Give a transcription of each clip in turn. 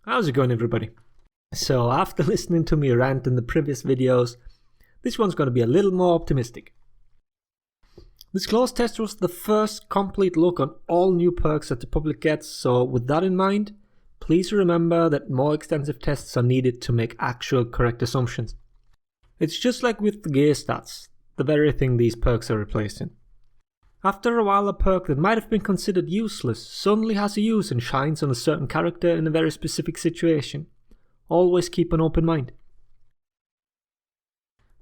How's it going, everybody? So after listening to me rant in the previous videos, this one's going to be a little more optimistic. This close test was the first complete look on all new perks that the public gets, so with that in mind, please remember that more extensive tests are needed to make actual correct assumptions. It's just like with the gear stats, the very thing these perks are replacing. After a while, a perk that might have been considered useless suddenly has a use and shines on a certain character in a very specific situation. Always keep an open mind.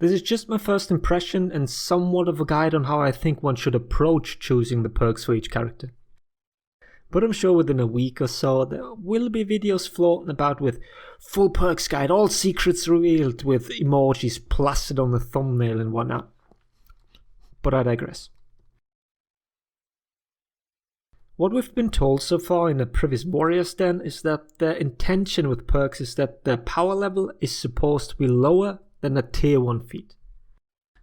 This is just my first impression and somewhat of a guide on how I think one should approach choosing the perks for each character. But I'm sure within a week or so there will be videos floating about with full perks guide, all secrets revealed, with emojis plastered on the thumbnail and whatnot. But I digress. What we've been told so far in the previous Warriors Den is that their intention with perks is that their power level is supposed to be lower than a tier 1 feat.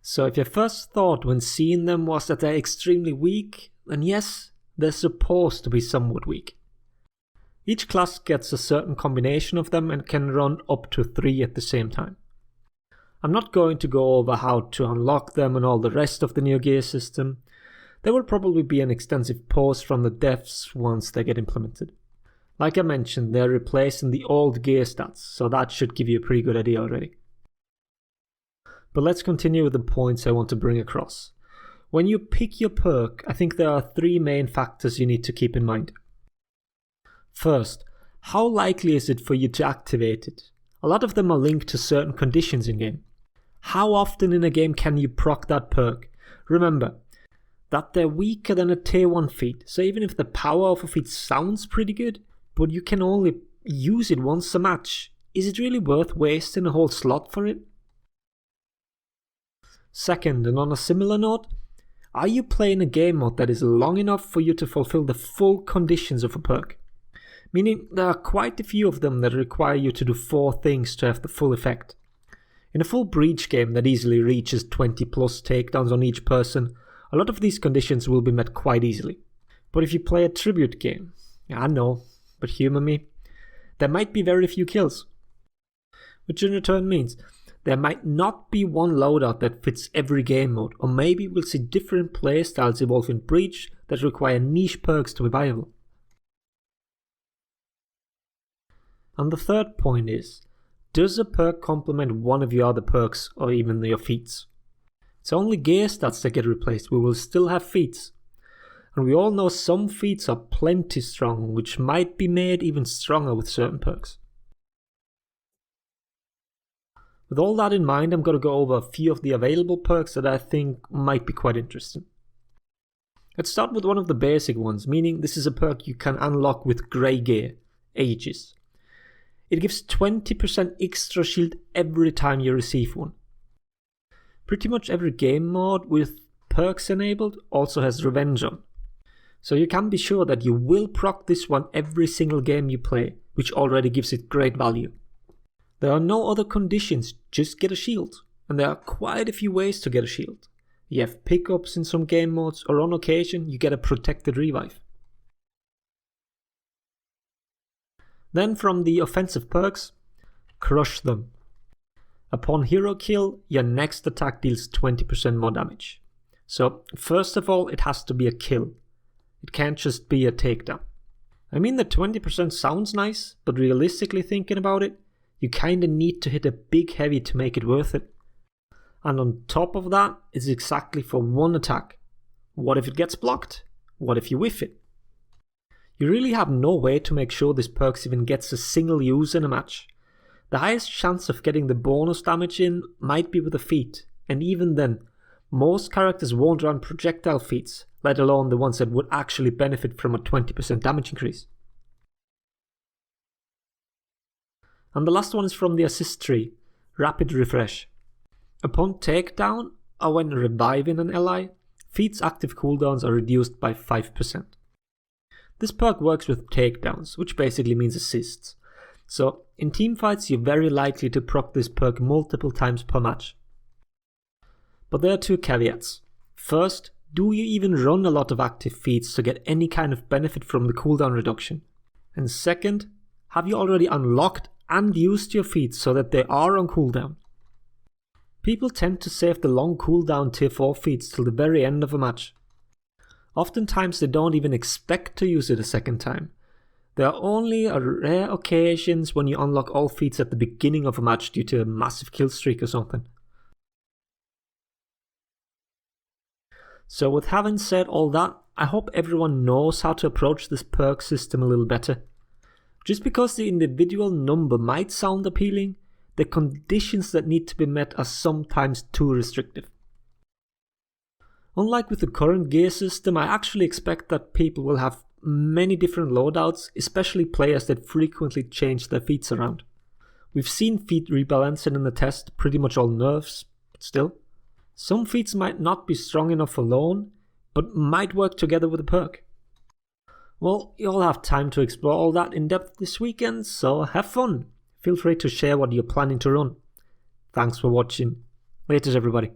So if your first thought when seeing them was that they're extremely weak, then yes, they're supposed to be somewhat weak. Each class gets a certain combination of them and can run up to 3 at the same time. I'm not going to go over how to unlock them and all the rest of the new gear system. There will probably be an extensive post from the devs once they get implemented. Like I mentioned, they're replacing the old gear stats, so that should give you a pretty good idea already. But let's continue with the points I want to bring across. When you pick your perk, I think there are 3 main factors you need to keep in mind. First, how likely is it for you to activate it? A lot of them are linked to certain conditions in game. How often in a game can you proc that perk? Remember that they're weaker than a tier 1 feat, so even if the power of a feat sounds pretty good, but you can only use it once a match, is it really worth wasting a whole slot for it? Second, and on a similar note, are you playing a game mode that is long enough for you to fulfill the full conditions of a perk? Meaning there are quite a few of them that require you to do 4 things to have the full effect. In a full breach game that easily reaches 20 plus takedowns on each person, a lot of these conditions will be met quite easily. But if you play a tribute game, I know, but humour me, there might be very few kills. Which in return means there might not be one loadout that fits every game mode, or maybe we'll see different playstyles evolve in Breach that require niche perks to be viable. And the third point is, does a perk complement one of your other perks or even your feats? It's only gear stats that get replaced, we will still have feats. And we all know some feats are plenty strong, which might be made even stronger with certain perks. With all that in mind, I'm going to go over a few of the available perks that I think might be quite interesting. Let's start with one of the basic ones, meaning this is a perk you can unlock with grey gear, Aegis. It gives 20% extra shield every time you receive one. Pretty much every game mode with perks enabled also has revenge on. So you can be sure that you will proc this one every single game you play, which already gives it great value. There are no other conditions, just get a shield. And there are quite a few ways to get a shield. You have pickups in some game modes, or on occasion you get a protected revive. Then from the offensive perks, Crush Them. Upon hero kill, your next attack deals 20% more damage. So first of all, it has to be a kill. It can't just be a takedown. I mean, the 20% sounds nice, but realistically thinking about it, you kinda need to hit a big heavy to make it worth it. And on top of that, it's exactly for one attack. What if it gets blocked? What if you whiff it? You really have no way to make sure this perk even gets a single use in a match. The highest chance of getting the bonus damage in might be with a feat, and even then, most characters won't run projectile feats, let alone the ones that would actually benefit from a 20% damage increase. And the last one is from the assist tree, Rapid Refresh. Upon takedown, or when reviving an ally, feats active cooldowns are reduced by 5%. This perk works with takedowns, which basically means assists. So in teamfights you're very likely to proc this perk multiple times per match. But there are 2 caveats. First, do you even run a lot of active feats to get any kind of benefit from the cooldown reduction? And second, Have you already unlocked and used your feats so that they are on cooldown? People tend to save the long cooldown tier 4 feats till the very end of a match. Oftentimes they don't even expect to use it a second time. There are only rare occasions when you unlock all feats at the beginning of a match due to a massive kill streak or something. So with having said all that, I hope everyone knows how to approach this perk system a little better. Just because the individual number might sound appealing, the conditions that need to be met are sometimes too restrictive. Unlike with the current gear system, I actually expect that people will have many different loadouts, especially players that frequently change their feats around. We've seen feat rebalancing in the test, pretty much all nerfs, but still. Some feats might not be strong enough alone, but might work together with a perk. Well, you'll have time to explore all that in depth this weekend, so have fun. Feel free to share what you're planning to run. Thanks for watching. Later everybody.